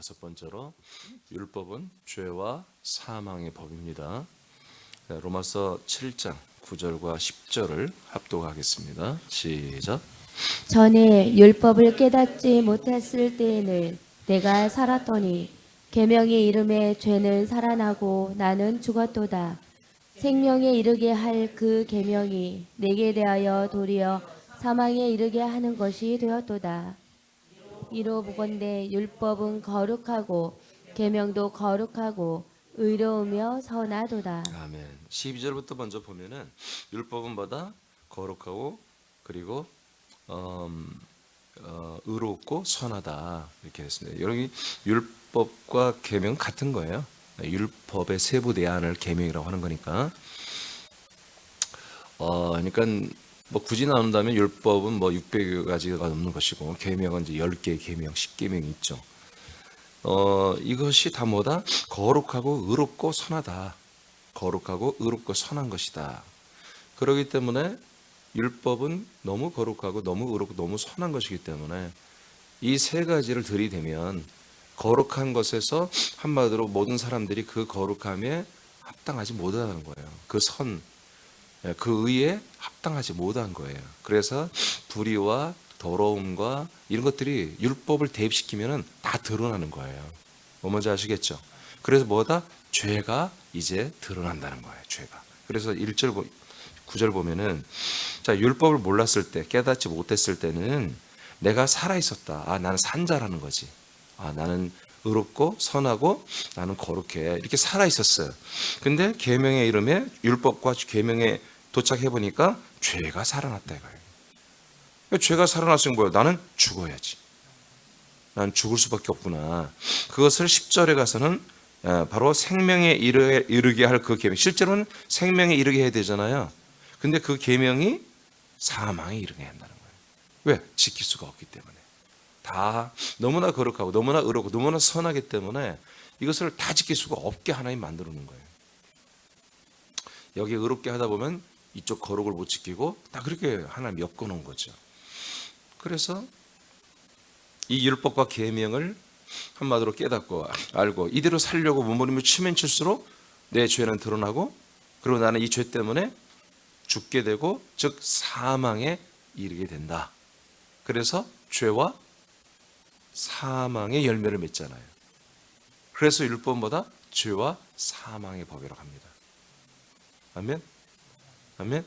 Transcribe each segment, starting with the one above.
다섯 번째로 율법은 죄와 사망의 법입니다. 로마서 7장 9절과 10절을 합독하겠습니다. 시작. 전에 율법을 깨닫지 못했을 때에는 내가 살았더니 계명의 이름에 죄는 살아나고 나는 죽었도다. 생명에 이르게 할 그 계명이 내게 대하여 도리어 사망에 이르게 하는 것이 되었도다. 이로 보건대 율법은 거룩하고 계명도 거룩하고 의로우며 선하도다. 아멘. 12절부터 먼저 보면은 율법은 뭐다? 거룩하고 그리고 의롭고 선하다 이렇게 했습니다. 여기 율법과 계명 같은 거예요. 율법의 세부 내안을 계명이라고 하는 거니까. 그러니까 뭐 굳이 나눈다면 율법은 뭐 600가지가 넘는 것이고 계명은 이제 10개의 계명, 10계명이 있죠. 이것이 다 뭐다? 거룩하고 의롭고 선하다. 거룩하고 의롭고 선한 것이다. 그렇기 때문에 율법은 너무 거룩하고 너무 의롭고 너무 선한 것이기 때문에 이 세 가지를 들이대면 거룩한 것에서 한마디로 모든 사람들이 그 거룩함에 합당하지 못하는 거예요. 그 선, 그 의에 합당하지 못한 거예요. 그래서 불의와 더러움과 이런 것들이 율법을 대입시키면 다 드러나는 거예요. 뭔지 아시겠죠? 그래서 뭐다? 죄가 이제 드러난다는 거예요. 죄가. 그래서 1절 9절 보면은 자, 율법을 몰랐을 때, 깨닫지 못했을 때는 내가 살아 있었다. 나는 산 자라는 거지. 나는 의롭고 선하고 나는 거룩해. 이렇게 살아 있었어요. 근데 계명의 이름에 율법과 계명에 도착해 보니까 죄가 살아났다 이거예요. 죄가 살아났으면 뭐예요? 나는 죽어야지. 난 죽을 수밖에 없구나. 그것을 10절에 가서는 바로 생명에 이르게 할 그 계명. 실제로는 생명에 이르게 해야 되잖아요. 근데 그 계명이 사망에 이르게 한다는 거예요. 왜? 지킬 수가 없기 때문에. 다 너무나 거룩하고 너무나 의롭고 너무나 선하기 때문에 이것을 다 지킬 수가 없게 하나님 만들어 놓은 거예요. 여기 의롭게 하다 보면 이쪽 거룩을 못 지키고 다 그렇게 하나님 엮어 놓은 거죠. 그래서 이 율법과 계명을 한마디로 깨닫고 알고 이대로 살려고 몸부림을 치면 칠수록 내 죄는 드러나고 그리고 나는 이 죄 때문에 죽게 되고 즉 사망에 이르게 된다. 그래서 죄와 사망의 열매를 맺잖아요. 그래서 율법보다 죄와 사망의 법이라고 합니다. 아멘? 아멘?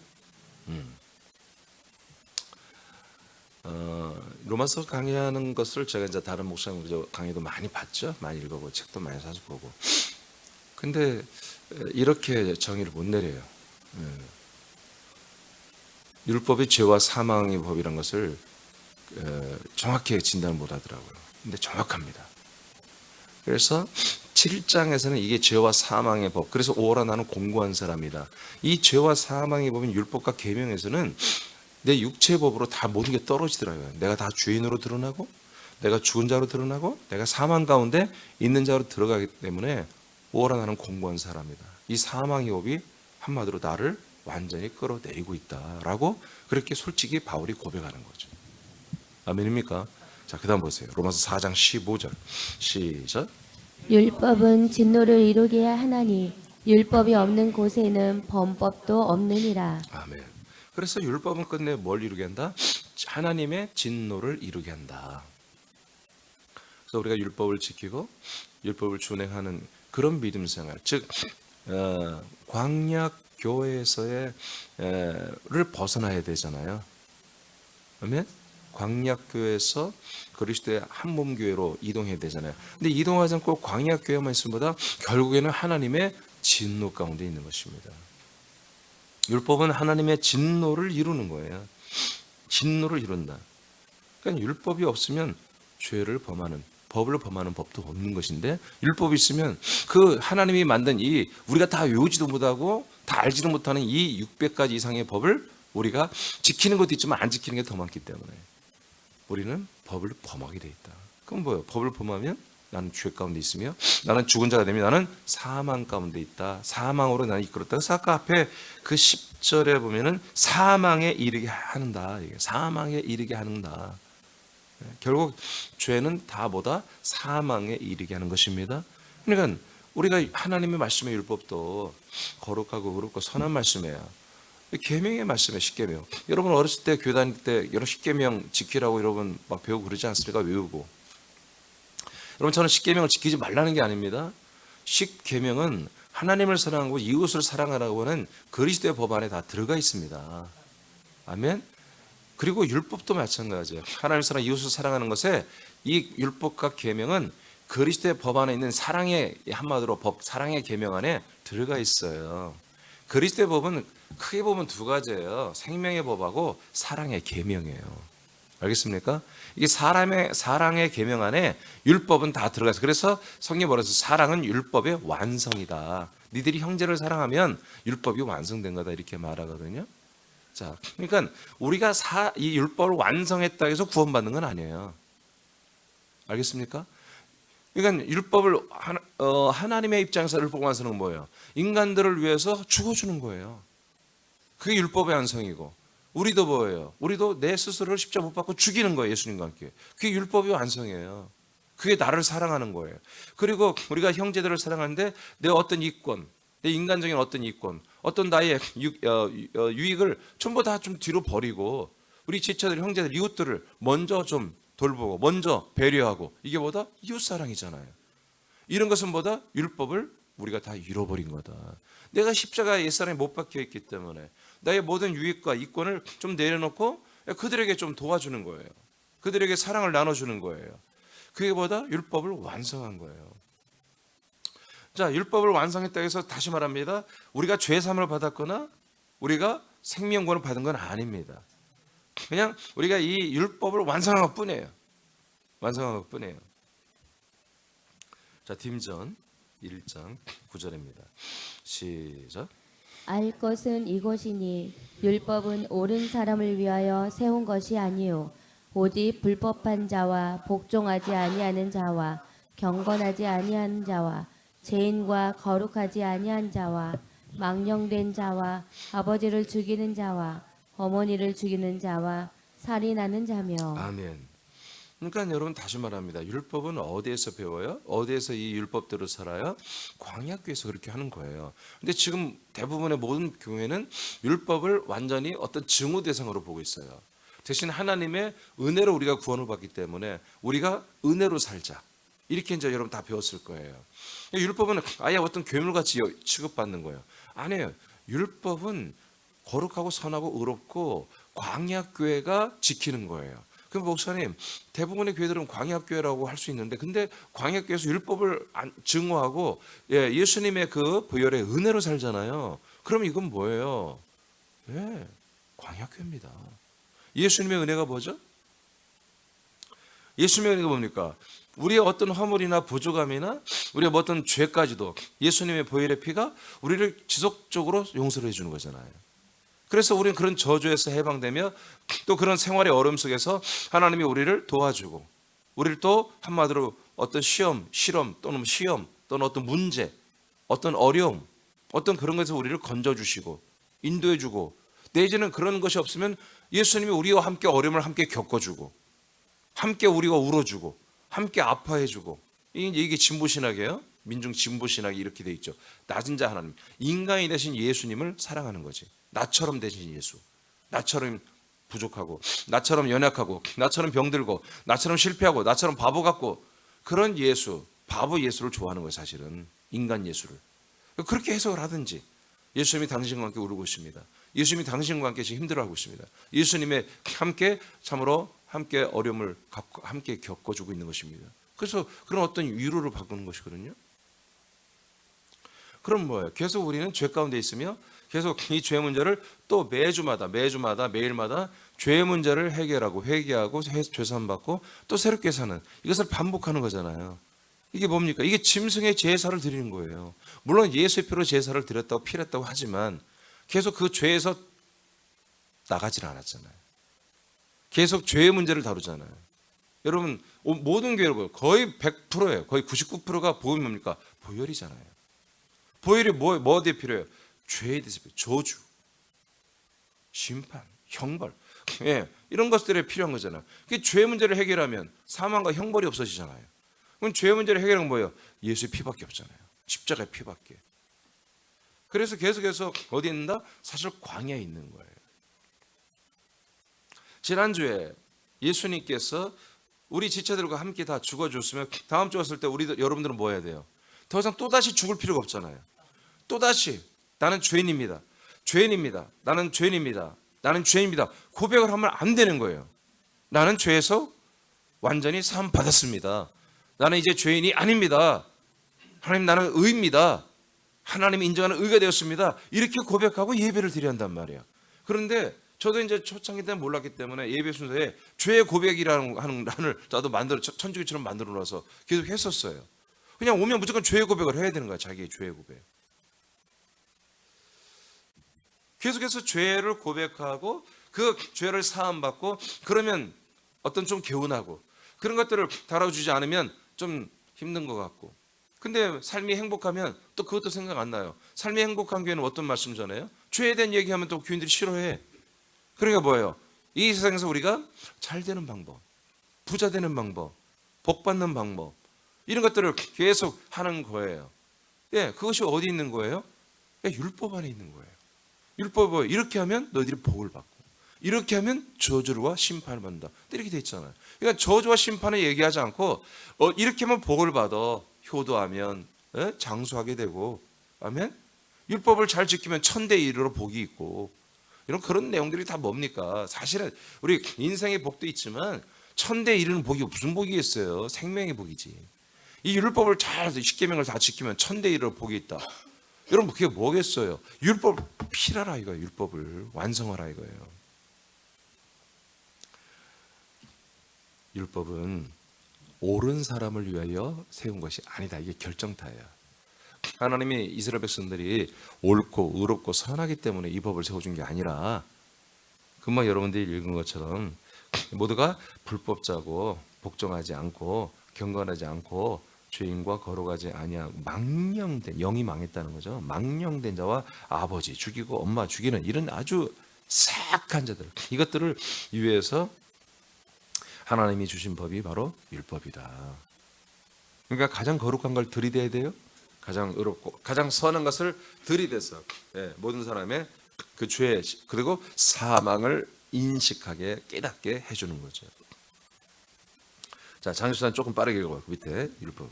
로마서 강의하는 것을 제가 이제 다른 목사님 강의도 많이 봤죠. 많이 읽어보고 책도 많이 사서 보고. 근데 이렇게 정의를 못 내려요. 율법이 죄와 사망의 법이라는 것을 정확히 진단을 못 하더라고요. 근데 정확합니다. 그래서 7장에서는 이게 죄와 사망의 법. 그래서 오라 나는 공고한 사람이다. 이 죄와 사망의 법인 율법과 계명에서는 내 육체의 법으로 다 모든 게 떨어지더라고요. 내가 다 죄인으로 드러나고 내가 죽은 자로 드러나고 내가 사망 가운데 있는 자로 들어가기 때문에 오라 나는 공고한 사람이다. 이 사망의 법이 한마디로 나를 완전히 끌어내리고 있다라고 그렇게 솔직히 바울이 고백하는 거죠. 아멘입니까? 자, 그 다음 보세요. 로마서 4장 15절 시작. 율법은 진노를 이루게 하나니 율법이 없는 곳에는 범법도 없느니라. 아멘. 그래서 율법은 끝내 뭘 이루게 한다? 하나님의 진노를 이루게 한다. 그래서 우리가 율법을 지키고 율법을 준행하는 그런 믿음 생활, 즉 광약 교회에서의 를 벗어나야 되잖아요. 아멘. 광약 교회에서 그리스도의 한 몸 교회로 이동해야 되잖아요. 근데 이동하지 않고 광약 교회만 있음보다 결국에는 하나님의 진노 가운데 있는 것입니다. 율법은 하나님의 진노를 이루는 거예요. 진노를 이룬다. 그러니까 율법이 없으면 죄를 범하는, 법을 범하는 법도 없는 것인데 율법이 있으면 그 하나님이 만든 이 우리가 다 외우지도 못하고 다 알지도 못하는 이 600가지 이상의 법을 우리가 지키는 것도 있지만 안 지키는 게 더 많기 때문에 우리는 법을 범하게 돼 있다. 그럼 뭐예요? 법을 범하면 나는 죄 가운데 있으며 나는 죽은 자가 되면 나는 사망 가운데 있다. 사망으로 나는 이끌었다. 그래서 아까 앞에 그 10절에 보면은 사망에 이르게 하는다. 사망에 이르게 하는다. 결국 죄는 다 뭐다? 사망에 이르게 하는 것입니다. 그러니까 우리가 하나님의 말씀의 율법도 거룩하고 의롭고 선한 말씀이에요. 계명의 말씀에 십계명. 여러분 어렸을 때 교회 다닐 때 여러 십계명 지키라고 여러분 막 배우고 그러지 않습니까? 외우고. 여러분 저는 십계명을 지키지 말라는 게 아닙니다. 십계명은 하나님을 사랑하고 이웃을 사랑하라고 하는 그리스도의 법 안에 다 들어가 있습니다. 아멘. 그리고 율법도 마찬가지예요. 하나님을 사랑 이웃을 사랑하는 것에 이 율법과 계명은 그리스도의 법 안에 있는 사랑의 한마디로 법 사랑의 계명 안에 들어가 있어요. 그리스도의 법은 크게 보면 두 가지예요. 생명의 법하고 사랑의 계명이에요. 알겠습니까? 이게 사랑의 계명 안에 율법은 다 들어가 있어요. 그래서 성경에 뭐라 해서 사랑은 율법의 완성이다. 니들이 형제를 사랑하면 율법이 완성된 거다 이렇게 말하거든요. 자, 그러니까 우리가 이 율법을 완성했다 해서 구원받는 건 아니에요. 알겠습니까? 그러니까 율법을 하나님의 입장에서 율법 완성은 뭐예요? 인간들을 위해서 죽어주는 거예요. 그게 율법의 완성이고, 우리도 뭐예요? 우리도 내 스스로를 십자가 못 박고 죽이는 거예요. 예수님과 함께. 그게 율법의 완성이에요. 그게 나를 사랑하는 거예요. 그리고 우리가 형제들을 사랑하는데 내 어떤 이권, 내 인간적인 어떤 이권, 어떤 나의 유익을 전부 다 좀 뒤로 버리고 우리 지체들, 형제들, 이웃들을 먼저 좀 돌보고 먼저 배려하고 이게 뭐다? 이웃사랑이잖아요. 이런 것은 뭐다? 율법을 우리가 다 잃어버린 거다. 내가 십자가에 옛사람이 못 박혀 있기 때문에 나의 모든 유익과 이권을 좀 내려놓고 그들에게 좀 도와주는 거예요. 그들에게 사랑을 나눠주는 거예요. 그게 뭐다? 율법을 완성한 거예요. 자, 율법을 완성했다 해서 다시 말합니다. 우리가 죄사함을 받았거나 우리가 생명권을 받은 건 아닙니다. 그냥 우리가 이 율법을 완성한 것뿐이에요. 완성한 것뿐이에요. 자, 딤전 1장 9절입니다. 시작. 알 것은 이것이니 율법은 옳은 사람을 위하여 세운 것이 아니요 오직 불법한 자와 복종하지 아니하는 자와 경건하지 아니하는 자와 죄인과 거룩하지 아니한 자와 망령된 자와 아버지를 죽이는 자와 어머니를 죽이는 자와 살인하는 자며. 아멘. 그러니까 여러분 다시 말합니다. 율법은 어디에서 배워요? 어디에서 이 율법대로 살아요? 광야교회에서 그렇게 하는 거예요. 근데 지금 대부분의 모든 교회는 율법을 완전히 어떤 증오 대상으로 보고 있어요. 대신 하나님의 은혜로 우리가 구원을 받기 때문에 우리가 은혜로 살자. 이렇게 이제 여러분 다 배웠을 거예요. 율법은 아예 어떤 괴물같이 취급받는 거예요. 아니에요. 율법은 거룩하고 선하고 의롭고 광야교회가 지키는 거예요. 그럼 목사님, 대부분의 교회들은 광야교회라고 할 수 있는데 근데 광야교회에서 율법을 증오하고 예수님의 그 보혈의 은혜로 살잖아요. 그럼 이건 뭐예요? 광야교회입니다. 예수님의 은혜가 뭐죠? 예수님의 은혜가 뭡니까? 우리의 어떤 허물이나 부족함이나 우리의 어떤 죄까지도 예수님의 보혈의 피가 우리를 지속적으로 용서를 해주는 거잖아요. 그래서 우리는 그런 저주에서 해방되며 또 그런 생활의 어려움 속에서 하나님이 우리를 도와주고 우리를 또 한마디로 어떤 실험 또는 어떤 문제, 어떤 어려움, 어떤 그런 것에서 우리를 건져주시고 인도해주고 내지는 그런 것이 없으면 예수님이 우리와 함께 어려움을 함께 겪어주고 함께 우리가 울어주고 함께 아파해주고 이게 진보신학이에요. 민중 진보신학이 이렇게 돼 있죠. 낮은 자 하나님, 인간이 되신 예수님을 사랑하는 거지. 나처럼 되신 예수, 나처럼 부족하고 나처럼 연약하고 나처럼 병들고 나처럼 실패하고 나처럼 바보 같고 그런 예수, 바보 예수를 좋아하는 거예요. 사실은 인간 예수를 그렇게 해석을 하든지 예수님이 당신과 함께 울고 있습니다. 예수님이 당신과 함께 지금 힘들어하고 있습니다. 예수님의 함께 참으로 함께 어려움을 함께 겪어주고 있는 것입니다. 그래서 그런 어떤 위로를 바꾸는 것이거든요. 그럼 뭐예요? 계속 우리는 죄 가운데 있으며 계속 이 죄 문제를 또 매주마다 매일마다 죄 문제를 해결하고 회개하고 죄사함 받고 또 새롭게 사는 이것을 반복하는 거잖아요. 이게 뭡니까? 이게 짐승의 제사를 드리는 거예요. 물론 예수의 피로 제사를 드렸다고 피했다고 하지만 계속 그 죄에서 나가질 않았잖아요. 계속 죄의 문제를 다루잖아요. 여러분 모든 교회를 거의 100%예요. 거의 99%가 보혈이 뭡니까? 보혈이잖아요. 보혈이 뭐 어디에 필요해요? 죄에 대해서 저주, 심판, 형벌. 이런 것들이 필요한 거잖아요. 그 죄 문제를 해결하면 사망과 형벌이 없어지잖아요. 그럼 죄 문제를 해결하는 건 뭐예요? 예수의 피밖에 없잖아요. 십자가의 피밖에. 그래서 계속해서 어디 있는다? 사실 광야에 있는 거예요. 지난주에 예수님께서 우리 지체들과 함께 다 죽어줬으면 다음 주 왔을 때 여러분들은 뭐 해야 돼요? 더 이상 또다시 죽을 필요가 없잖아요. 또다시 나는 죄인입니다. 죄인입니다. 나는 죄인입니다. 나는 죄인입니다. 고백을 하면 안 되는 거예요. 나는 죄에서 완전히 사함 받았습니다. 나는 이제 죄인이 아닙니다. 하나님, 나는 의입니다. 하나님이 인정하는 의가 되었습니다. 이렇게 고백하고 예배를 드려야 한단 말이에요. 그런데 저도 이제 초창기 때는 몰랐기 때문에 예배 순서에 죄의 고백이라는 하는 란을 나도 천주교처럼 만들어 놔서 계속 했었어요. 그냥 오면 무조건 죄의 고백을 해야 되는 거야. 자기의 죄의 고백. 계속해서 죄를 고백하고 그 죄를 사함받고 그러면 어떤 좀 개운하고 그런 것들을 다뤄주지 않으면 좀 힘든 것 같고, 근데 삶이 행복하면 또 그것도 생각 안 나요. 삶이 행복한 교회는 어떤 말씀 전해요? 죄에 대한 얘기하면 또 교인들이 싫어해. 그러니까 뭐예요? 이 세상에서 우리가 잘 되는 방법, 부자 되는 방법, 복 받는 방법, 이런 것들을 계속 하는 거예요. 그것이 어디 있는 거예요? 율법 안에 있는 거예요. 율법을 이렇게 하면 너희들이 복을 받고 이렇게 하면 저주와 심판을 받는다. 이렇게 돼 있잖아요. 그러니까 저주와 심판을 얘기하지 않고 이렇게 하면 복을 받아, 효도하면 장수하게 되고, 아멘. 율법을 잘 지키면 천대 일으로 복이 있고, 이런 그런 내용들이 다 뭡니까? 사실은 우리 인생의 복도 있지만 천대 이르는 복이 무슨 복이겠어요? 생명의 복이지. 이 율법을 잘 십계명을 다 지키면 천대 이르는 복이 있다. 여러분 그게 뭐겠어요? 율법 필하라 이거예요. 율법을 완성하라 이거예요. 율법은 옳은 사람을 위하여 세운 것이 아니다. 이게 결정타예요. 하나님이 이스라엘 백성들이 옳고 의롭고 선하기 때문에 이 법을 세워준 게 아니라, 금방 여러분들이 읽은 것처럼 모두가 불법자고 복종하지 않고 경건하지 않고 죄인과 거룩하지 아니하 망령된, 영이 망했다는 거죠. 망령된 자와 아버지 죽이고 엄마 죽이는 이런 아주 사악한 자들, 이것들을 위해서 하나님이 주신 법이 바로 율법이다. 그러니까 가장 거룩한 걸 들이대야 돼요. 가장 의롭고 가장 선한 것을 들이대서 모든 사람의 그 죄 그리고 사망을 인식하게 깨닫게 해주는 거죠. 자, 장수산 조금 빠르게 읽어봐. 그 밑에 율법.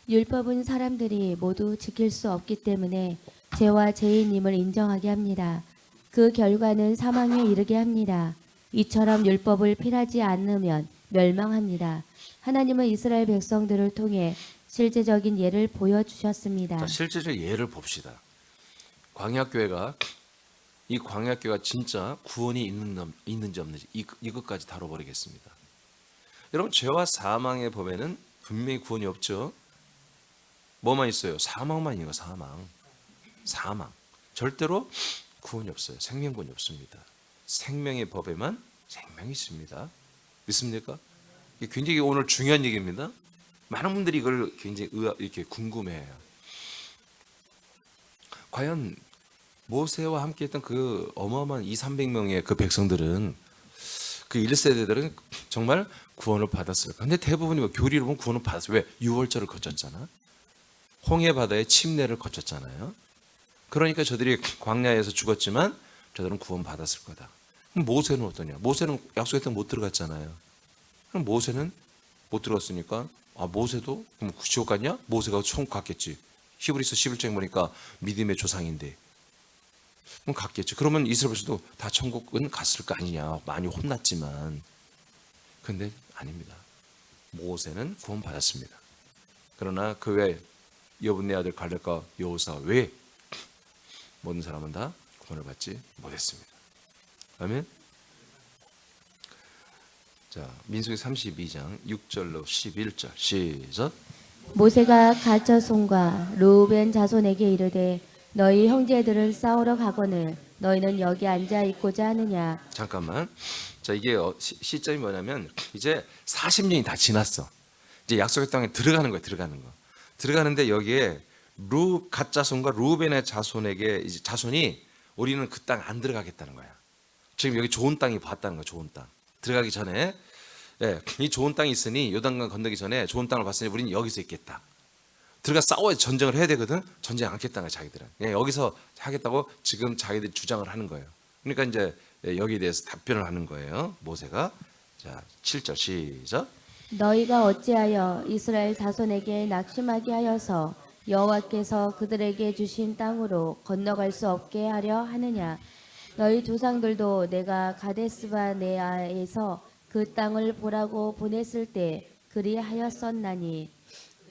율법은 사람들이 모두 지킬 수 없기 때문에 죄와 죄인임을 인정하게 합니다. 그 결과는 사망에 이르게 합니다. 이처럼 율법을 필하지 않으면 멸망합니다. 하나님은 이스라엘 백성들을 통해 실제적인 예를 보여주셨습니다. 자, 실제적 예를 봅시다. 광야교회가, 이 광야교회가 진짜 구원이 있는지 없는지 이것까지 다뤄버리겠습니다. 여러분, 죄와 사망의 법에는 분명히 구원이 없죠. 뭐만 있어요? 사망만 있는 거. 사망. 절대로 구원이 없어요. 생명구원이 없습니다. 생명의 법에만 생명이 있습니다. 믿습니까? 이게 굉장히 오늘 중요한 얘기입니다. 많은 분들이 이걸 굉장히 이렇게 궁금해해요. 과연 모세와 함께했던 그 어마어마한 200~300명의 그 백성들은, 그 1세대들은 정말 구원을 받았을까? 근데 대부분이 교리로 보면 구원을 받았어요. 왜? 유월절을 거쳤잖아. 홍해 바다의 침례를 거쳤잖아요. 그러니까 저들이 광야에서 죽었지만 저들은 구원 받았을 거다. 그럼 모세는 어떠냐? 모세는 약속의 땅 못 들어갔잖아요. 그럼 모세는 못 들어갔으니까 모세도 그럼 지옥 갔냐? 모세가 천국 갔겠지. 히브리서 11장에 보니까 믿음의 조상인데 그럼 갔겠지. 그러면 이스라엘에서도 다 천국은 갔을 거 아니냐? 많이 혼났지만. 근데 아닙니다. 모세는 구원 받았습니다. 그러나 그 외 여분네 아들 갈렙과 여호수아 외 모든 사람은 다 구원을 받지 못했습니다. 아멘. 자, 민수기 32장 6절로 11절 시작. 모세가 갓 자손과 르우벤 자손에게 이르되 너희 형제들은 싸우러 가거늘 너희는 여기 앉아 있고자 하느냐. 잠깐만. 자, 이게 시점이 뭐냐면 이제 40년이 다 지났어. 이제 약속의 땅에 들어가는 거야. 들어가는데 여기에 갓 자손과 루벤의 자손에게 이제 자손이 우리는 그 땅 안 들어가겠다는 거야. 지금 여기 좋은 땅이 봤다는 거야. 좋은 땅. 들어가기 전에 이 좋은 땅이 있으니 요단강 건너기 전에 좋은 땅을 봤으니 우리는 여기서 있겠다. 들어가 싸워야 전쟁을 해야 되거든. 전쟁 않겠다는 거야 자기들은. 여기서 하겠다고 지금 자기들이 주장을 하는 거예요. 그러니까 이제 여기에 대해서 답변을 하는 거예요. 모세가. 자 7절 시작. 너희가 어찌하여 이스라엘 자손에게 낙심하게 하여서 여호와께서 그들에게 주신 땅으로 건너갈 수 없게 하려 하느냐. 너희 조상들도 내가 가데스바네아에서 그 땅을 보라고 보냈을 때 그리하였었나니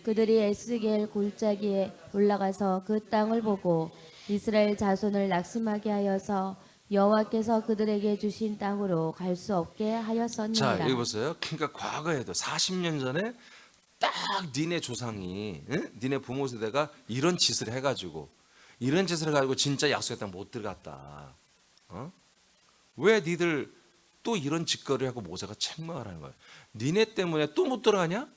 그들이 에스겔 골짜기에 올라가서 그 땅을 보고 이스라엘 자손을 낙심하게 하여서 여호와께서 그들에게 주신 땅으로 갈 수 없게 자 하였었느니라. 여기 보세요. 그러니까 과거에도 40년 전에 딱 니네 조상이 니네 부모 세대가 이런 짓을 해가지고 진짜 약속의 땅 못 들어갔다. 왜 니들 또 이런 짓거리 하고 모세가 책망하라는 거야. 니네 때문에 또 못 들어가냐?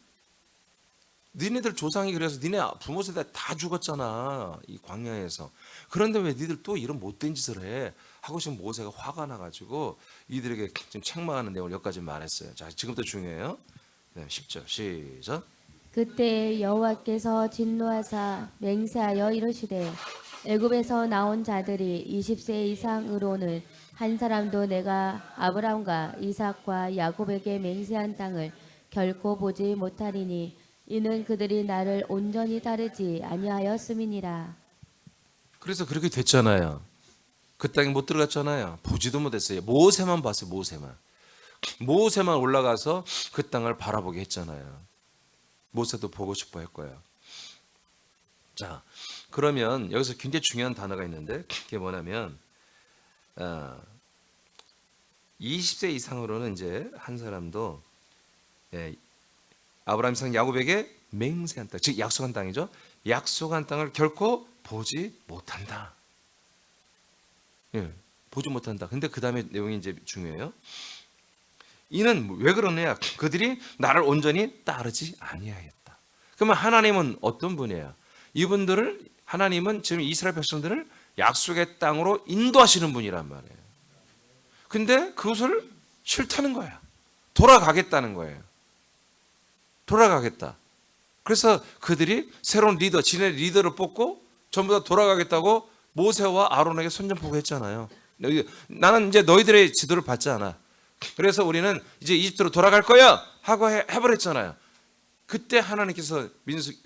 니네들 조상이 그래서 니네 부모 세대 다 죽었잖아 이 광야에서. 그런데 왜 니들 또 이런 못된 짓을 해? 하고 지금 모세가 화가 나가지고 이들에게 지금 책망하는 내용을 여기까지 말했어요. 자 지금부터 중요해요. 10절 시작. 그때 여호와께서 진노하사 맹세하여 이르시되 애굽에서 나온 자들이 20세 이상으로는 한 사람도 내가 아브람과 이삭과 야곱에게 맹세한 땅을 결코 보지 못하리니 이는 그들이 나를 온전히 따르지 아니하였음이니라. 그래서 그렇게 됐잖아요. 그 땅에 못 들어갔잖아요. 보지도 못했어요. 모세만 봤어요. 모세만 올라가서 그 땅을 바라보게 했잖아요. 모세도 보고 싶어 할 거예요. 자, 그러면 여기서 굉장히 중요한 단어가 있는데 그게 뭐냐면 20세 이상으로는 이제 한 사람도 아브라함, 이삭, 야곱에게 맹세한 땅, 즉 약속한 땅이죠. 약속한 땅을 결코 보지 못한다. 보지 못한다. 근데 그 다음에 내용이 이제 중요해요. 이는 왜 그러느냐? 그들이 나를 온전히 따르지 아니하였다. 그러면 하나님은 어떤 분이에요? 이분들을 하나님은 지금 이스라엘 백성들을 약속의 땅으로 인도하시는 분이란 말이에요. 근데 그것을 싫다는 거야. 돌아가겠다는 거예요. 돌아가겠다. 그래서 그들이 새로운 리더, 지네 리더를 뽑고 전부 다 돌아가겠다고 모세와 아론에게 선전포고 했잖아요. 나는 이제 너희들의 지도를 받지 않아. 그래서 우리는 이제 이집트로 돌아갈 거야 하고 해버렸잖아요. 그때 하나님께서 민수기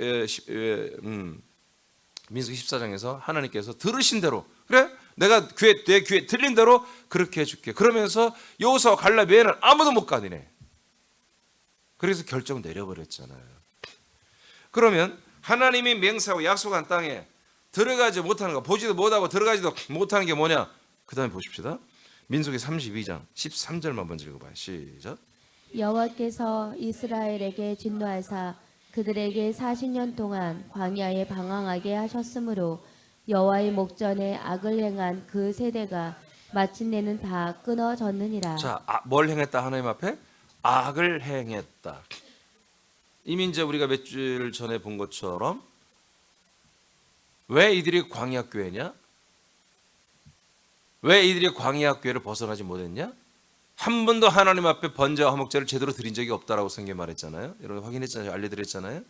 14장에서 하나님께서 들으신 대로 그래 내가 내 귀에 들린 대로 그렇게 해줄게. 그러면서 여호수아 갈렙 외에는 아무도 못 가니네. 그래서 결정 내려버렸잖아요. 그러면 하나님이 맹세하고 약속한 땅에 들어가지 못하는 거, 보지도 못하고 들어가지도 못하는 게 뭐냐? 그 다음에 보십시다. 민수기 32장 13절만 먼저 읽어봐요. 시작. 여호와께서 이스라엘에게 진노하사 그들에게 40년 동안 광야에 방황하게 하셨으므로 여호와의 목전에 악을 행한 그 세대가 마침내는 다 끊어졌느니라. 자, 뭘 행했다 하나님 앞에? 악을 행했다. 이미 이제 우리가 몇 주일 전에 본 것처럼 왜 이들이 광야 교회냐? 왜 이들이 광야 교회를 벗어나지 못했냐? 한 번도 하나님 앞에 번제와 화목제를 제대로 드린 적이 없다라고 성경에 말했잖아요. 여러분 확인했잖아요. 알려드렸잖아요.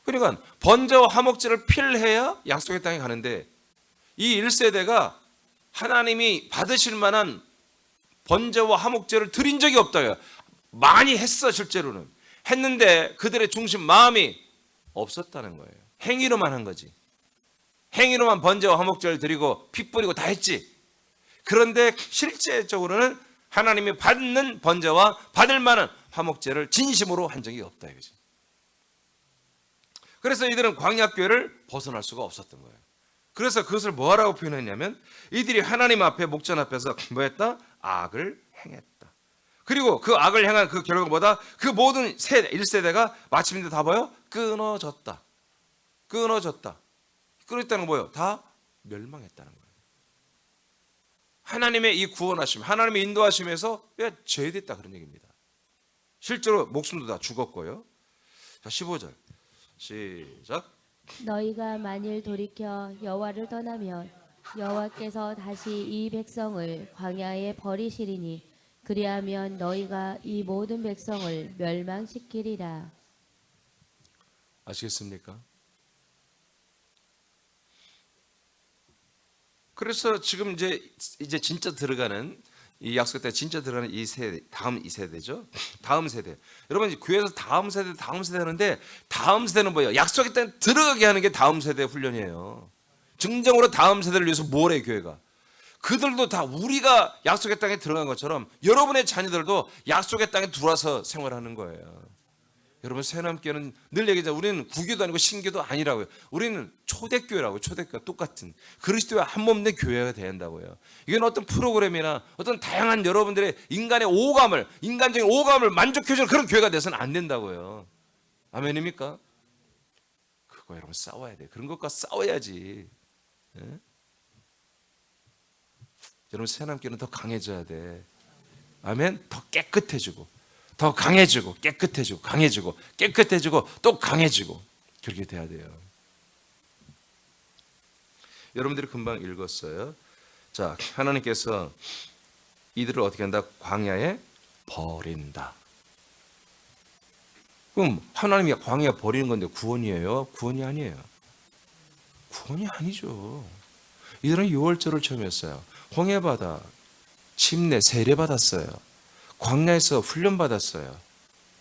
그러니까 번제와 화목제를 필해야 약속의 땅에 가는데 이 1세대가 하나님이 받으실 만한 번제와 화목제를 드린 적이 없다요. 많이 했어 실제로는. 했는데 그들의 중심 마음이 없었다는 거예요. 행위로만 한 거지. 행위로만 번제와 화목제를 드리고 피 뿌리고 다 했지. 그런데 실제적으로는 하나님이 받는 번제와 받을 만한 화목제를 진심으로 한 적이 없다 이거지. 그래서 이들은 광야교회를 벗어날 수가 없었던 거예요. 그래서 그것을 뭐라고 표현했냐면 이들이 하나님 앞에 목전 앞에서 뭐했다? 악을 행했다. 그리고 그 악을 행한 그 결과가 뭐다? 그 모든 세대, 1세대가 마침내 다 뭐예요? 끊어졌다. 끊어졌다. 끊어졌다는 건 뭐예요? 다 멸망했다는 거예요. 하나님의 이 구원하심, 하나님의 인도하심에서 제외됐다 그런 얘기입니다. 실제로 목숨도 다 죽었고요. 자, 15절 시작. 너희가 만일 돌이켜 여호와를 떠나면 여호와께서 다시 이 백성을 광야에 버리시리니 그리하면 너희가 이 모든 백성을 멸망시키리라. 아시겠습니까? 그래서 지금 이제 진짜 들어가는 이 약속 때 진짜 들어가는 이 세대, 다음 이 세대죠. 다음 세대. 여러분 이제 교회에서 다음 세대 하는데 다음 세대는 뭐예요? 약속의 땅에 들어가게 하는 게 다음 세대 훈련이에요. 증정으로 다음 세대를 위해서 뭘 해 교회가? 그들도 다 우리가 약속의 땅에 들어간 것처럼 여러분의 자녀들도 약속의 땅에 들어와서 생활하는 거예요. 여러분 새남교회는 늘 얘기하잖아요. 우리는 구교도 아니고 신교도 아니라고요. 우리는 초대교회라고요. 초대교회 똑같은 그리스도와 한 몸 된 교회가 돼야 한다고요. 이건 어떤 프로그램이나 어떤 다양한 여러분들의 인간적인 오감을 만족해주는 그런 교회가 돼서는 안 된다고요. 아멘입니까? 그거 여러분 싸워야 돼. 그런 것과 싸워야지. 예? 여러분 새남교회는 더 강해져야 돼. 아멘. 더 깨끗해지고 더 강해지고 깨끗해지고 강해지고 깨끗해지고 또 강해지고 그렇게 돼야 돼요. 여러분들이 금방 읽었어요. 자, 하나님께서 이들을 어떻게 한다? 광야에 버린다. 그럼 하나님이 광야에 버리는 건데 구원이에요? 구원이 아니에요. 구원이 아니죠. 이들은 유월절을 처음 했어요. 홍해바다 침례 세례받았어요. 광야에서 훈련받았어요.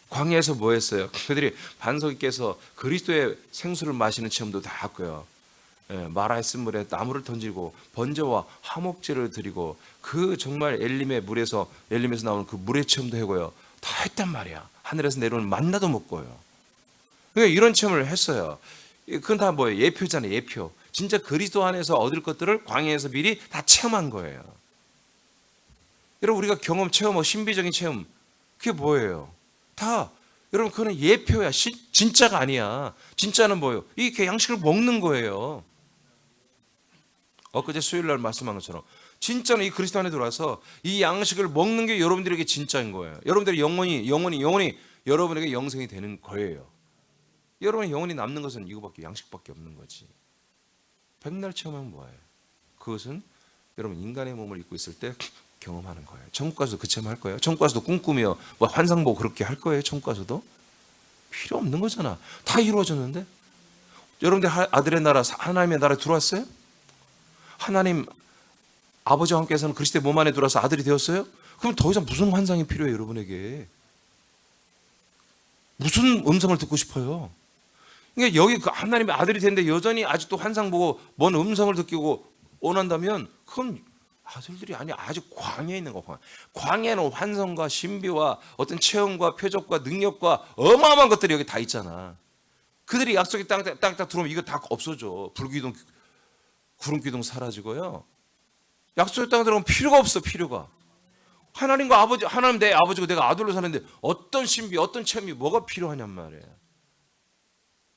광야에서 뭐 했어요? 그들이 반석이 깨서 그리스도의 생수를 마시는 체험도 다 했고요. 마라의 물에 나무를 던지고 번제와 화목제를 드리고 그 정말 엘림에서 나오는 그 물의 체험도 하고요. 다 했단 말이야. 하늘에서 내려오는 만나도 먹고요. 그러니까 이런 체험을 했어요. 그건 다 뭐예요? 예표잖아요. 예표. 진짜 그리스도 안에서 얻을 것들을 광야에서 미리 다 체험한 거예요. 여러분 우리가 경험, 체험, 신비적인 체험 그게 뭐예요? 다 여러분 그거는 예표야. 진짜가 아니야. 진짜는 뭐예요? 이 양식을 먹는 거예요. 엊그제 수요일날 말씀한 것처럼 진짜는 이 그리스도 안에 들어와서 이 양식을 먹는 게 여러분들에게 진짜인 거예요. 여러분들의 영원히 여러분에게 영생이 되는 거예요. 여러분의 영혼이 남는 것은 이거밖에 양식밖에 없는 거지. 백날 체험하면 뭐예요? 그것은 여러분 인간의 몸을 입고 있을 때 경험하는 거예요. 천국 가서도 그 체험할 거예요. 천국 가서도 꿈꾸며 뭐 환상 보고 그렇게 할 거예요. 천국 가서도 필요 없는 거잖아. 다 이루어졌는데 여러분들 아들의 나라 하나님의 나라에 들어왔어요? 하나님 아버지와 함께서는 그리스도의 몸 안에 들어와서 아들이 되었어요? 그럼 더 이상 무슨 환상이 필요해요? 여러분에게 무슨 음성을 듣고 싶어요? 그러니까 여기 그 하나님의 아들이 되는데 여전히 아직도 환상 보고 뭔 음성을 듣고 원한다면 그건 아들들이 아니야. 아직 광야에 있는 거. 광야에는 환상과 신비와 어떤 체험과 표적과 능력과 어마어마한 것들이 여기 다 있잖아. 그들이 약속의 땅에 딱 들어오면 이거 다 없어져. 불기둥, 구름기둥 사라지고요. 약속의 땅에 들어오면 필요가 없어. 필요가. 하나님과 아버지, 하나님 내 아버지고 내가 아들로 사는데 어떤 신비, 어떤 체험이 뭐가 필요하냔 말이에요.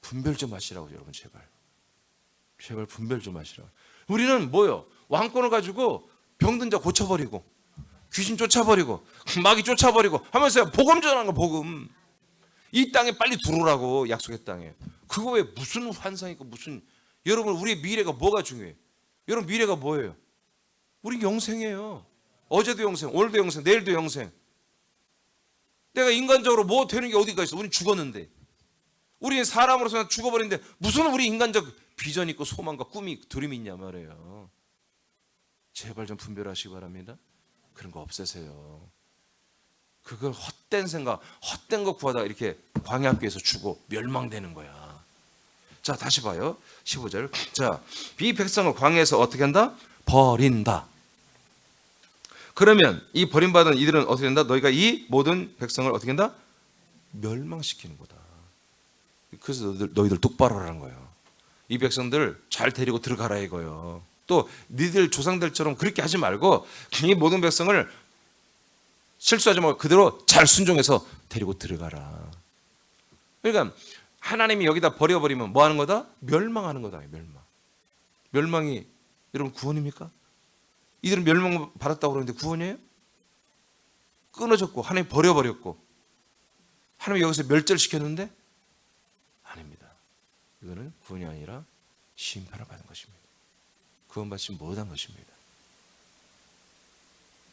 분별 좀 하시라고 여러분 제발 분별 좀 하시라고. 우리는 뭐요? 왕권을 가지고 병든 자 고쳐버리고 귀신 쫓아버리고 마귀 쫓아버리고 하면서 복음 전하는 거. 복음 이 땅에 빨리 들어오라고. 약속의 땅에. 그거 왜 무슨 환상 있고 무슨. 여러분 우리의 미래가 뭐가 중요해? 여러분 미래가 뭐예요? 우리 영생이에요. 어제도 영생, 오늘도 영생, 내일도 영생. 내가 인간적으로 뭐 되는 게 어디가 있어? 우린 죽었는데. 우리는 사람으로서 죽어버리는데 무슨 우리 인간적 비전 있고 소망과 꿈이 드림이 있냐 말이에요. 제발 좀 분별하시기 바랍니다. 그런 거 없애세요. 그걸 헛된 생각, 헛된 거 구하다가 이렇게 광야교에서 죽고 멸망되는 거야. 자, 다시 봐요. 15절. 자, 이 백성을 광야에서 어떻게 한다? 버린다. 그러면 이 버림받은 이들은 어떻게 된다? 너희가 이 모든 백성을 어떻게 한다? 멸망시키는 거다. 그래서 너희들 똑바로 하라는 거예요. 이 백성들 잘 데리고 들어가라 이거예요. 또 니들 조상들처럼 그렇게 하지 말고 이 모든 백성을 실수하지 말고 그대로 잘 순종해서 데리고 들어가라. 그러니까 하나님이 여기다 버려버리면 뭐 하는 거다? 멸망하는 거다. 멸망이 여러분 구원입니까? 이들은 멸망 받았다고 그러는데 구원이에요? 끊어졌고 하나님 버려버렸고 하나님 여기서 멸절시켰는데 아닙니다. 이거는 구원이 아니라 심판을 받은 것입니다. 구원받지 못한 것입니다.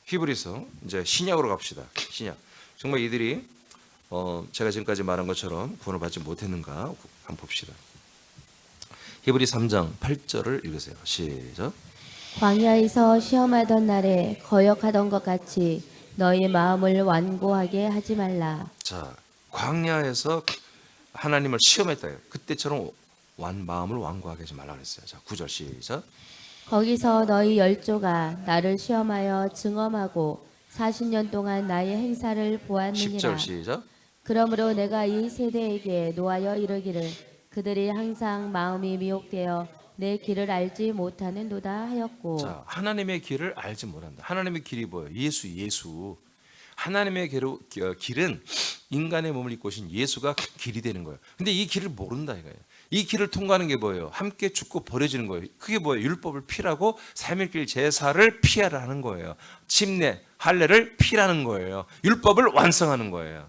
히브리서 이제 신약으로 갑시다. 신약. 정말 이들이 제가 지금까지 말한 것처럼 구원을 받지 못했는가 한번 봅시다. 히브리 3장 8절을 읽으세요. 시작. 광야에서 시험하던 날에 거역하던 것 같이 너희 마음을 완고하게 하지 말라. 자, 광야에서 하나님을 시험했다. 그때처럼 마음을 완고하게 하지 말라 그랬어요. 자, 9절 시작. 거기서 너희 열조가 나를 시험하여 증언하고 40년 동안 나의 행사를 보았느니라. 10절 시작. 그러므로 내가 이 세대에게 노하여 이르기를 그들이 항상 마음이 미혹되어 내 길을 알지 못하는도다 하였고. 자, 하나님의 길을 알지 못한다. 하나님의 길이 뭐예요? 예수. 하나님의 길은 인간의 몸을 입고 오신 예수가 길이 되는 거예요. 근데 이 길을 모른다 이거예요. 이 길을 통과하는 게 뭐예요? 함께 죽고 버려지는 거예요. 그게 뭐예요? 율법을 피라고 3일길 제사를 피하라는 거예요. 침례, 할례를 피라는 거예요. 율법을 완성하는 거예요.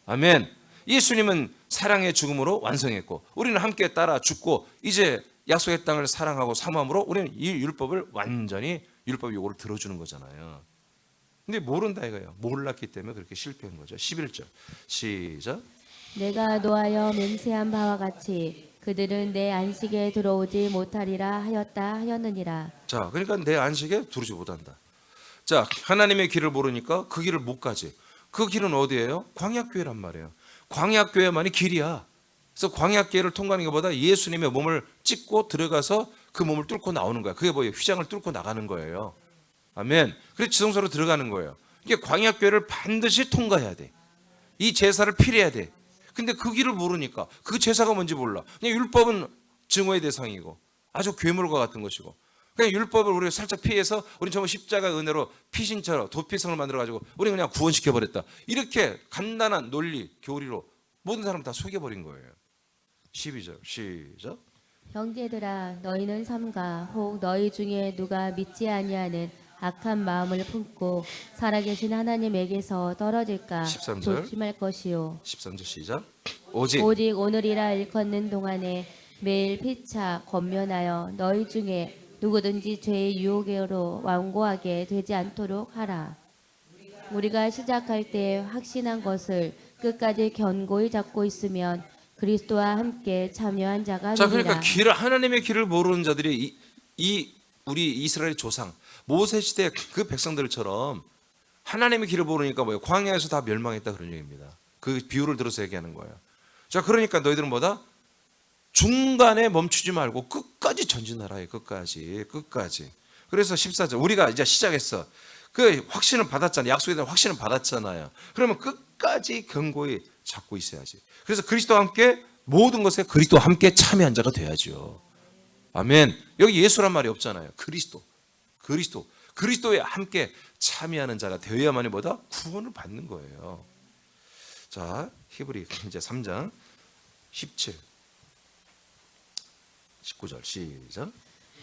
아멘. 예수님은 사랑의 죽음으로 완성했고 우리는 함께 따라 죽고 이제 약속의 땅을 사랑하고 사모함으로 우리는 이 율법을 완전히 율법 요구를 들어주는 거잖아요. 근데 모른다 이거예요. 몰랐기 때문에 그렇게 실패한 거죠. 11절 시작. 내가 노하여 맹세한 바와 같이 그들은 내 안식에 들어오지 못하리라 하였느니라. 자, 그러니까 내 안식에 들어오지 못한다. 자, 하나님의 길을 모르니까 그 길을 못 가지. 그 길은 어디예요? 광야교회란 말이에요. 광야교회만이 길이야. 그래서 광야교회를 통과하는 것보다 예수님의 몸을 찍고 들어가서 그 몸을 뚫고 나오는 거야. 그게 뭐예요? 휘장을 뚫고 나가는 거예요. 아멘. 그래서 지성소로 들어가는 거예요. 이게 광야교회를 반드시 통과해야 돼. 이 제사를 필해야 돼. 근데 그 길을 모르니까 그 제사가 뭔지 몰라. 그냥 율법은 증오의 대상이고 아주 괴물과 같은 것이고 그냥 율법을 우리가 살짝 피해서 우리는 정말 십자가 은혜로 피신처럼 도피성을 만들어가지고 우리는 그냥 구원시켜버렸다. 이렇게 간단한 논리, 교리로 모든 사람 다 속여버린 거예요. 12절 시작. 형제들아 너희는 삼가 혹 너희 중에 누가 믿지 아니하는 악한 마음을 품고 살아계신 하나님에게서 떨어질까 13절. 조심할 것이요 13절 시작. 오직 오늘이라 일컫는 동안에 매일 피차 권면하여 너희 중에 누구든지 죄의 유혹으로 완고하게 되지 않도록 하라. 우리가 시작할 때 확신한 것을 끝까지 견고히 잡고 있으면 그리스도와 함께 참여한 자가 자, 되리라. 그러니까 하나님의 길을 모르는 자들이 우리 이스라엘 조상 모세 시대 그 백성들처럼 하나님의 길을 모르니까 뭐예요? 광야에서 다 멸망했다 그런 얘기입니다. 그 비유를 들어서 얘기하는 거예요. 자, 그러니까 너희들은 뭐다? 중간에 멈추지 말고 끝까지 전진하라. 끝까지. 그래서 14절 우리가 이제 시작했어. 그 확신을 받았잖아요. 약속에 대한 확신을 받았잖아요. 그러면 끝까지 견고히 잡고 있어야지. 그래서 그리스도와 함께 모든 것에 그리스도와 함께 참여한 자가 돼야죠. 아멘. 여기 예수란 말이 없잖아요. 그리스도에 함께 참여하는 자가 되어야만이 뭐다? 구원을 받는 거예요. 자, 히브리 이제 3장 17 19절 시작.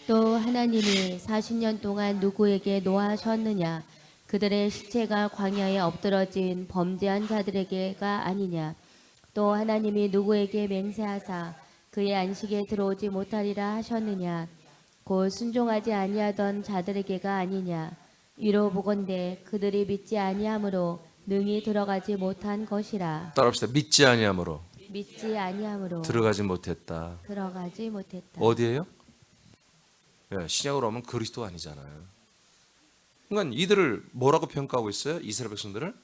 또 하나님이 40년 동안 누구에게 노하셨느냐? 그들의 시체가 광야에 엎드러진 범죄한 자들에게가 아니냐? 또 하나님이 누구에게 맹세하사 그의 안식에 들어오지 못하리라 하셨느냐? 곧 순종하지 아니하던 자들에게가 아니냐? 이로 보건대 그들이 믿지 아니함으로 능히 들어가지 못한 것이라. 따라합시다. 믿지 아니함으로 들어가지 못했다. 어디예요? 신약으로 하면 그리스도 아니잖아요. 그러니까 이들을 뭐라고 평가하고 있어요? 이스라엘 백성들을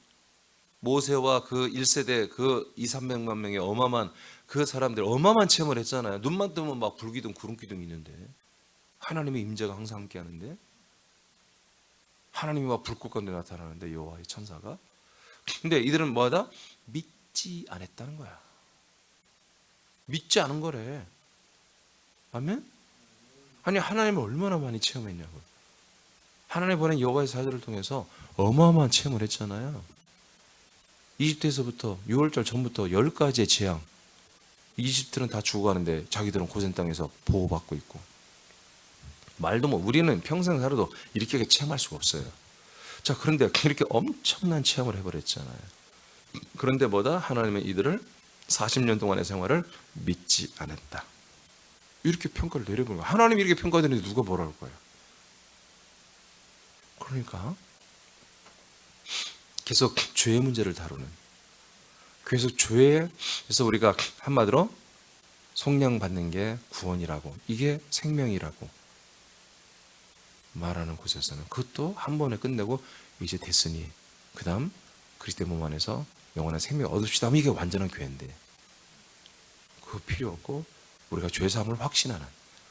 모세와 그 1세대 그 2,300만 명의 어마어마한 그 사람들 어마어마한 체험을 했잖아요. 눈만 뜨면 막 불기둥 구름기둥 있는데 하나님의 임재가 항상 함께 하는데 하나님이 막 불꽃 가운데 나타나는데 여호와의 천사가. 근데 이들은 뭐하다? 믿지 않았다는 거야. 믿지 않은 거래. 아멘? 아니 하나님을 얼마나 많이 체험했냐고. 하나님 보낸 여호와의 사자를 통해서 어마어마한 체험을 했잖아요. 이집트에서부터 6월절 전부터 10가지의 재앙. 이집트는 다 죽어가는데 자기들은 고센 땅에서 보호받고 있고. 말도 뭐 우리는 평생 살아도 이렇게 체험할 수가 없어요. 자, 그런데 이렇게 엄청난 체험을 해버렸잖아요. 그런데 뭐다? 하나님은 이들을 40년 동안의 생활을 믿지 않았다. 이렇게 평가를 내려보는 거예요. 하나님이 이렇게 평가되는데 누가 뭐라 할 거예요? 그러니까 계속 죄의 문제를 다루는, 계속 죄에서 우리가 한마디로 속량받는 게 구원이라고, 이게 생명이라고 말하는 곳에서는 그것도 한 번에 끝내고 이제 됐으니 그 다음 그리스도의 몸 안에서 영원한 생명을 얻읍시다 하면 이게 완전한 교회인데, 그거 필요 없고 우리가 죄사함을 확신하는,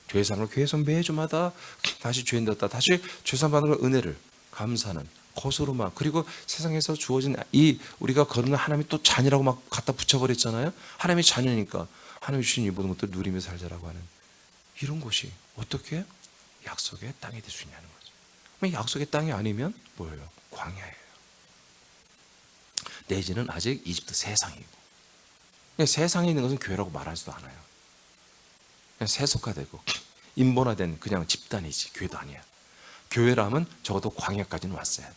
죄사함을 교회에서 매주마다 다시 죄인 되었다, 다시 죄사함 받는 걸 은혜를 감사하는 거스로만, 그리고 세상에서 주어진 이 우리가 거듭난 하나님이 또 자녀라고 막 갖다 붙여버렸잖아요. 하나님이 자녀니까 하나님이 주신 이 모든 것들을 누리며 살자라고 하는 이런 곳이 어떻게 약속의 땅이 될 수 있냐는 거죠. 그럼 약속의 땅이 아니면 뭐예요? 광야예요. 내지는 아직 이집트 세상이고, 그냥 세상에 있는 것은 교회라고 말하지도 않아요. 그냥 세속화되고 인본화된 그냥 집단이지 교회도 아니야. 교회라면 적어도 광야까지는 왔어야 돼.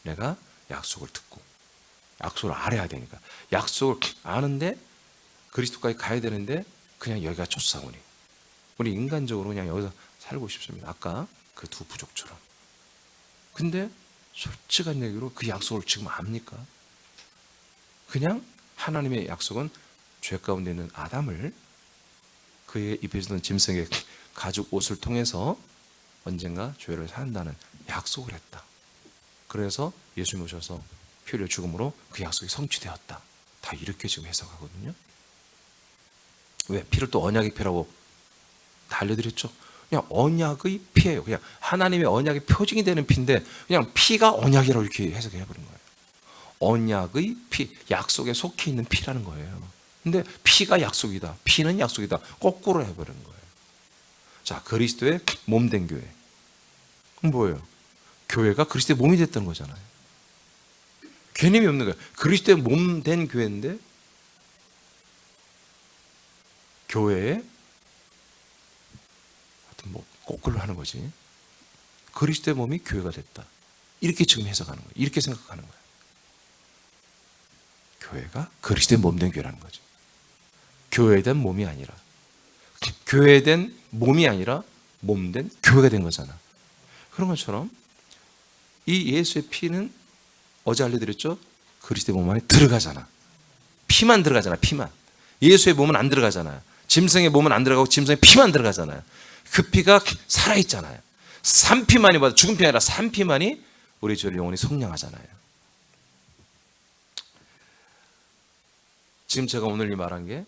내가 약속을 듣고 약속을 알아야 되니까. 약속을 아는데 그리스도까지 가야 되는데 그냥 여기가 쫓아오니 우리 인간적으로 그냥 여기서 살고 싶습니다. 아까 그 두 부족처럼. 근데 솔직한 얘기로 그 약속을 지금 압니까? 그냥 하나님의 약속은 죄 가운데 있는 아담을 그의 입에 있던 짐승의 가죽 옷을 통해서 언젠가 죄를 산다는 약속을 했다. 그래서 예수님 오셔서 피 흘려 죽음으로 그 약속이 성취되었다. 다 이렇게 지금 해석하거든요. 왜? 피를 또 언약의 피라고 다 알려드렸죠. 그냥 언약의 피예요. 그냥 하나님의 언약의 표징이 되는 피인데 그냥 피가 언약이라고 이렇게 해석해버린 거예요. 언약의 피, 약속에 속해 있는 피라는 거예요. 근데 피가 약속이다, 피는 약속이다, 거꾸로 해버린 거예요. 자, 그리스도의 몸된 교회. 그럼 뭐예요? 교회가 그리스도의 몸이 됐다는 거잖아요. 개념이 없는 거예요. 그리스도의 몸된 교회인데 교회에 하여튼 뭐 거꾸로 하는 거지. 그리스도의 몸이 교회가 됐다. 이렇게 지금 해석하는 거예요. 이렇게 생각하는 거예요. 교회가 그리스도의 몸된 교회라는 거죠. 교회된 몸이 아니라, 교회된 몸이 아니라 몸된 교회가 된 거잖아. 그런 것처럼 이 예수의 피는 어제 알려드렸죠? 그리스도의 몸 안에 들어가잖아. 피만 들어가잖아. 피만. 예수의 몸은 안 들어가잖아요. 짐승의 몸은 안 들어가고 짐승의 피만 들어가잖아요. 그 피가 살아있잖아요. 산피만이 보다 죽은 피 아니라 산피만이 우리 죄를 영원히 속량하잖아요. 지금 제가 오늘 이 말한 게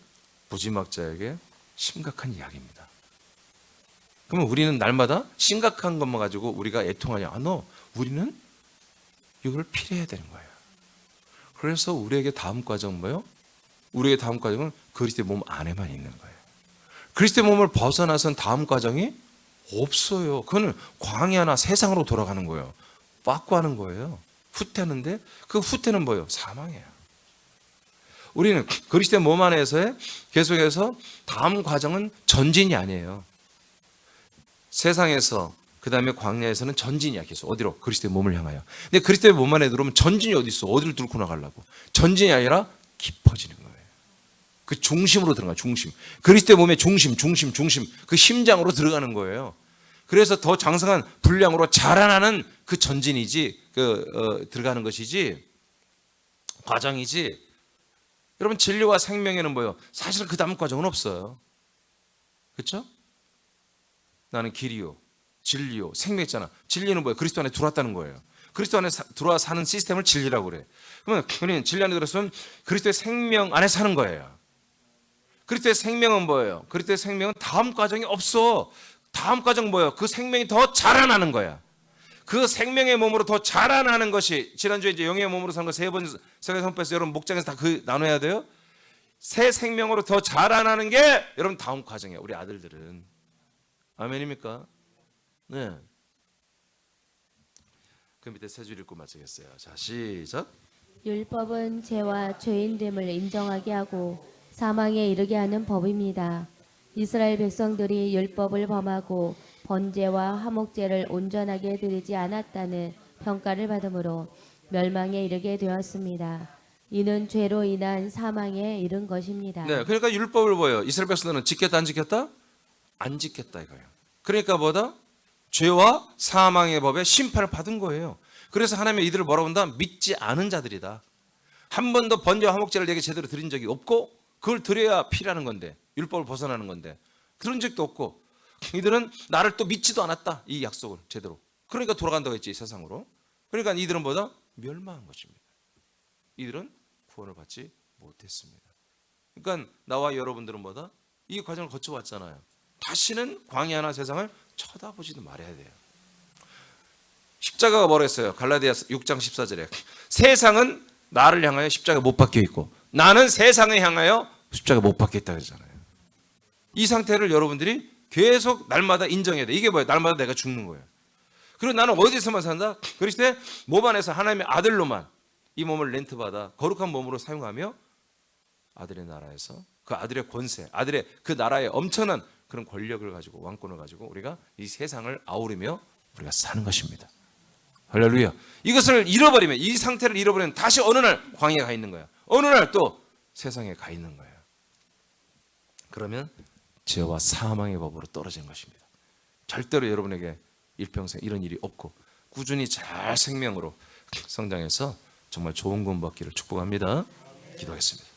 무지막자에게 심각한 이야기입니다. 그러면 우리는 날마다 심각한 것만 가지고 우리가 애통하냐? 우리는 이걸 필요해야 되는 거예요. 그래서 우리에게 다음 과정은 뭐예요? 우리의 다음 과정은 그리스도의 몸 안에만 있는 거예요. 그리스도의 몸을 벗어나선 다음 과정이 없어요. 그거는 광야나 세상으로 돌아가는 거예요. 빠꾸하는 거예요. 후퇴하는데 그 후퇴는 뭐예요? 사망이에요. 우리는 그리스도의 몸 안에서의 계속해서 다음 과정은 전진이 아니에요. 세상에서 그 다음에 광야에서는 전진이야. 계속 어디로? 그리스도의 몸을 향하여. 근데 그리스도의 몸 안에 들어오면 전진이 어디 있어? 어디를 뚫고 나가려고? 전진이 아니라 깊어지는 거예요. 그 중심으로 들어가. 중심. 그리스도의 몸의 중심. 그 심장으로 들어가는 거예요. 그래서 더 장성한 분량으로 자라나는 그 전진이지, 들어가는 것이지, 과정이지. 여러분, 진리와 생명에는 뭐예요? 사실 그 다음 과정은 없어요. 그렇죠? 나는 길이요, 진리요, 생명이잖아. 진리는 뭐예요? 그리스도 안에 들어왔다는 거예요. 그리스도 안에 들어와 사는 시스템을 진리라고 그래. 그러면 우리는 진리 안에 들어서면 그리스도의 생명 안에 사는 거예요. 그리스도의 생명은 뭐예요? 그리스도의 생명은 다음 과정이 없어. 다음 과정 뭐예요? 그 생명이 더 자라나는 거야. 그 생명의 몸으로 더 자라나는 것이, 지난주에 이제 영의 몸으로 산 거 세 번 선포해서 여러분 목장에서 다 그 나눠야 돼요. 새 생명으로 더 자라나는 게 여러분 다음 과정이에요. 우리 아들들은. 아멘입니까? 네. 그 밑에 세 줄 읽고 마치겠어요. 자, 시작. 율법은 죄와 죄인됨을 인정하게 하고 사망에 이르게 하는 법입니다. 이스라엘 백성들이 율법을 범하고 번제와 화목제를 온전하게 드리지 않았다는 평가를 받으므로 멸망에 이르게 되었습니다. 이는 죄로 인한 사망에 이른 것입니다. 네, 그러니까 율법을 뭐예요? 이스라엘 백성들은 지켰다 안 지켰다? 안 짓겠다 이거예요. 그러니까 뭐다? 죄와 사망의 법에 심판을 받은 거예요. 그래서 하나님이 이들을 뭐라고 한다? 믿지 않은 자들이다. 한 번도 번제와 화목제를 내게 제대로 드린 적이 없고 그걸 드려야 피라는 건데, 율법을 벗어나는 건데 그런 적도 없고, 이들은 나를 또 믿지도 않았다, 이 약속을 제대로. 그러니까 돌아간다고 했지, 세상으로. 그러니까 이들은 뭐다? 멸망한 것입니다. 이들은 구원을 받지 못했습니다. 그러니까 나와 여러분들은 뭐다? 이 과정을 거쳐왔잖아요. 다시는 광야나 세상을 쳐다보지도 말아야 돼요. 십자가가 뭐라 했어요? 갈라디아 6장 14절에 세상은 나를 향하여 십자가 못 박혀 있고 나는 세상을 향하여 십자가 못 박혀 있다 그러잖아요. 이 상태를 여러분들이 계속 날마다 인정해야 돼. 이게 뭐예요? 날마다 내가 죽는 거예요. 그리고 나는 어디서만 산다? 그리스도의 몸 안에서 하나님의 아들로만 이 몸을 렌트받아 거룩한 몸으로 사용하며 아들의 나라에서 그 아들의 권세, 아들의 그 나라의 엄청난 그런 권력을 가지고, 왕권을 가지고 우리가 이 세상을 아우르며 우리가 사는 것입니다. 할렐루야. 이것을 잃어버리면, 이 상태를 잃어버리면 다시 어느 날 광야에 가 있는 거야. 어느 날 또 세상에 가 있는 거예요. 그러면 죄와 사망의 법으로 떨어진 것입니다. 절대로 여러분에게 일평생 이런 일이 없고 꾸준히 잘 생명으로 성장해서 정말 좋은 구원 받기를 축복합니다. 기도하겠습니다.